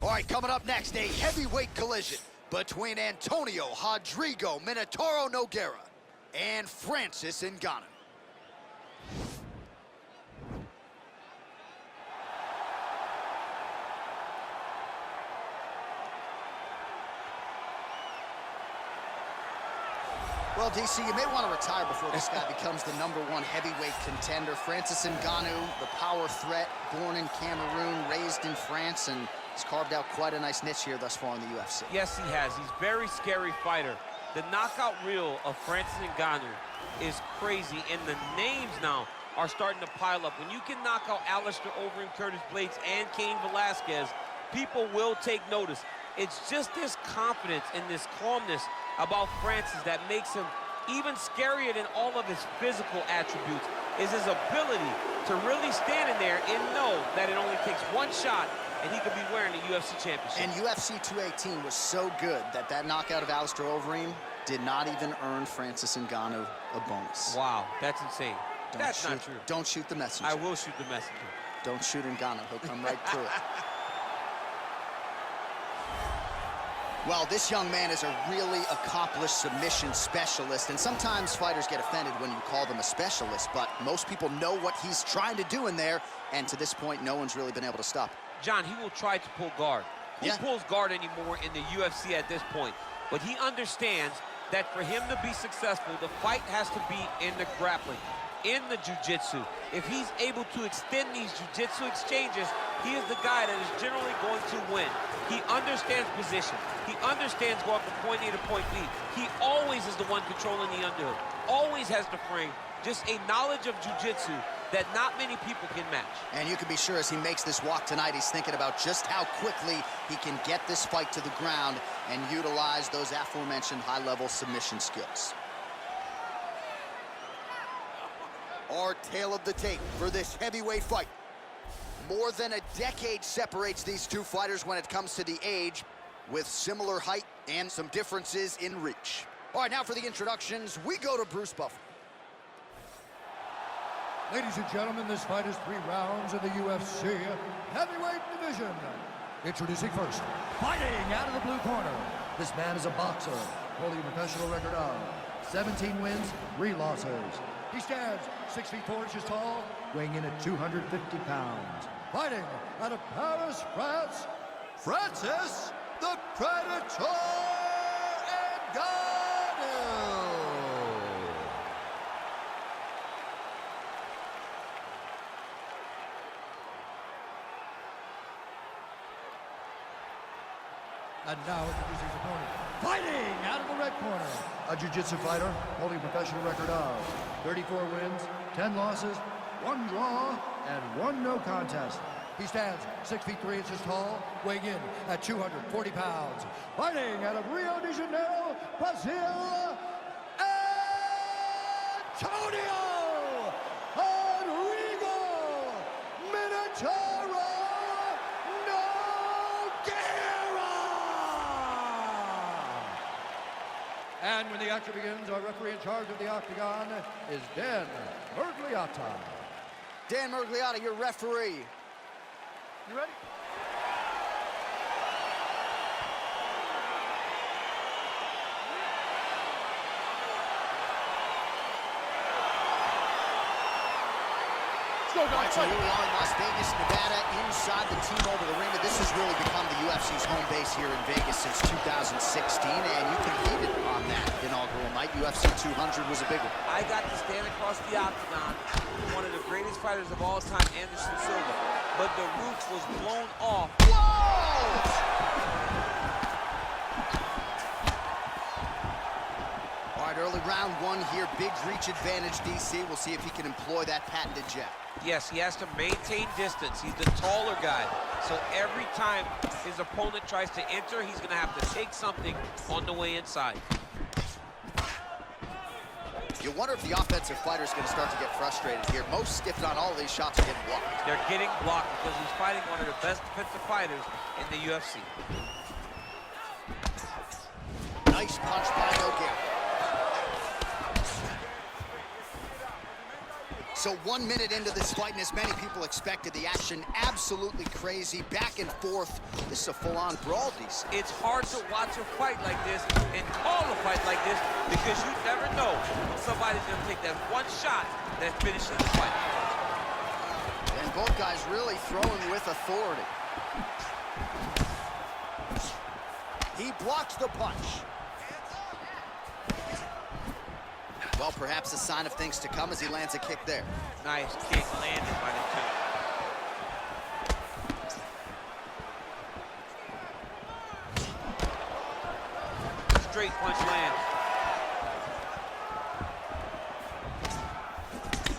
All right, coming up next, a heavyweight collision between Antonio Rodrigo Minotauro Nogueira and Francis Ngannou. Well, DC, you may want to retire before this guy becomes the #1 heavyweight contender. Francis Ngannou, the power threat, born in Cameroon, raised in France, and has carved out quite a nice niche here thus far in the UFC. Yes, he has. He's a very scary fighter. The knockout reel of Francis Ngannou is crazy, and the names now are starting to pile up. When you can knock out Alistair Overeem, Curtis Blades, and Cain Velasquez, people will take notice. It's just this confidence and this calmness about Francis that makes him even scarier than all of his physical attributes, is his ability to really stand in there and know that it only takes one shot and he could be wearing the UFC championship. And UFC 218 was so good that that knockout of Alistair Overeem did not even earn Francis Ngannou a bonus. Wow, that's insane. That's not true. Don't shoot the messenger. I will shoot the messenger. Don't shoot Ngannou. He'll come right through it. Well, this young man is a really accomplished submission specialist, and sometimes fighters get offended when you call them a specialist, but most people know what he's trying to do in there, and to this point, no one's really been able to stop him. John, he will try to pull guard. Who pulls guard anymore in the UFC at this point? But he understands that for him to be successful, the fight has to be in the grappling, in the jiu-jitsu. If he's able to extend these jiu-jitsu exchanges, he is the guy that is generally going to win. He understands position. He understands going from point A to point B. He always is the one controlling the underhook. Always has the frame. Just a knowledge of jiu-jitsu that not many people can match. And you can be sure as he makes this walk tonight, he's thinking about just how quickly he can get this fight to the ground and utilize those aforementioned high-level submission skills. Our tale of the tape for this heavyweight fight. More than a decade separates these two fighters when it comes to the age, with similar height and some differences in reach. All right, now for the introductions, we go to Bruce Buffer. Ladies and gentlemen, this fight is 3 rounds in the UFC heavyweight division. Introducing first, fighting out of the blue corner. This man is a boxer, holding a professional record of 17 wins, 3 losses. He stands 6 feet 4 inches tall, weighing in at 250 pounds. Fighting out of Paris, France, Francis the Predator Ngannou. And now introducing his opponent, fighting out of the red corner, a jiu-jitsu fighter holding a professional record of 34 wins, 10 losses, 1 draw, and 1 no contest. He stands 6 feet 3 inches tall, weighing in at 240 pounds. Fighting out of Rio de Janeiro, Brazil, Antonio Rodrigo Minotauro Nogueira. And when the action begins, our referee in charge of the octagon is Dan Mergliata. Dan Mergliata, your referee. You ready? All right, so here we are in Las Vegas, Nevada, inside the T-Mobile Arena. This has really become the UFC's home base here in Vegas since 2016, and you competed on that inaugural night. UFC 200 was a big one. I got to stand across the octagon with one of the greatest fighters of all time, Anderson Silva, but the roof was blown off. All right, early round 1 here, big reach advantage, DC. We'll see if he can employ that patented jab. Yes, he has to maintain distance. He's the taller guy. So every time his opponent tries to enter, he's going to have to take something on the way inside. You wonder if the offensive fighter is going to start to get frustrated here. Most, if not all, of these shots are getting blocked. They're getting blocked because he's fighting one of the best defensive fighters in the UFC. Nice punch by Nogueira. So 1 minute into this fight, and as many people expected, the action absolutely crazy, back and forth. This is a full-on brawl, DC. It's hard to watch a fight like this and call a fight like this because you never know when somebody's going to take that one shot that finishes the fight. And both guys really throwing with authority. He blocks the punch. Well, perhaps a sign of things to come as he lands a kick there. Nice kick landed by the two. Straight punch lands.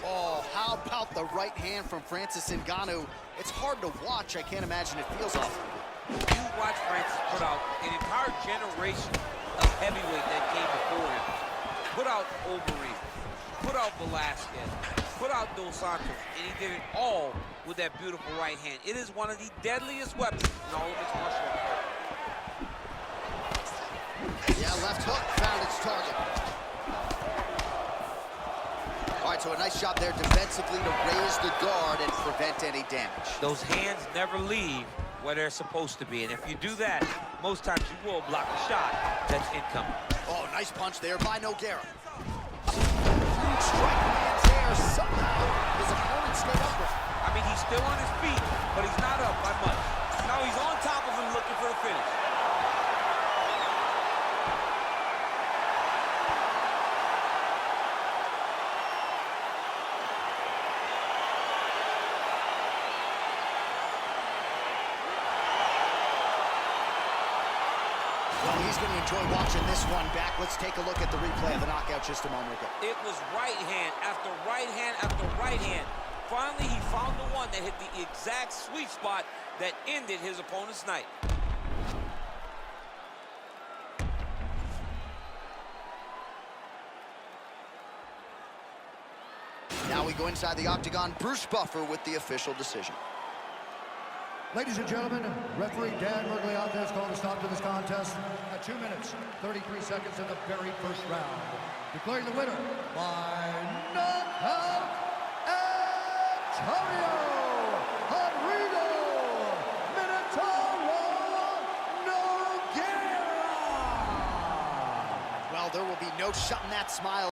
Oh, how about the right hand from Francis Ngannou? It's hard to watch. I can't imagine it feels awful. You watch Francis put out an entire generation of heavyweight that came before him. Put out Overeem, put out Velasquez, put out Dos Santos, and he did it all with that beautiful right hand. It is one of the deadliest weapons in all of its martial arts. Yeah, left hook found its target. All right, so a nice job there defensively to raise the guard and prevent any damage. Those hands never leave where they're supposed to be, and if you do that, most times you will block a shot that's incoming. Oh, nice punch there by Nogueira. Huge strike lands there. Somehow his opponent stayed up with him. I mean, he's still on his feet, but he's not up by much. Now he's on top of him looking for the finish. Well, he's going to enjoy watching this one back. Let's take a look at the replay of the knockout just a moment ago. It was right hand after right hand after right hand. Finally, he found the one that hit the exact sweet spot that ended his opponent's night. Now we go inside the octagon. Bruce Buffer with the official decision. Ladies and gentlemen, referee Dan Mergliata has called a stop to this contest at 2 minutes, 33 seconds in the very first round. Declaring the winner by knockout, Antonio Minotauro Nogueira. Well, there will be no shutting that smile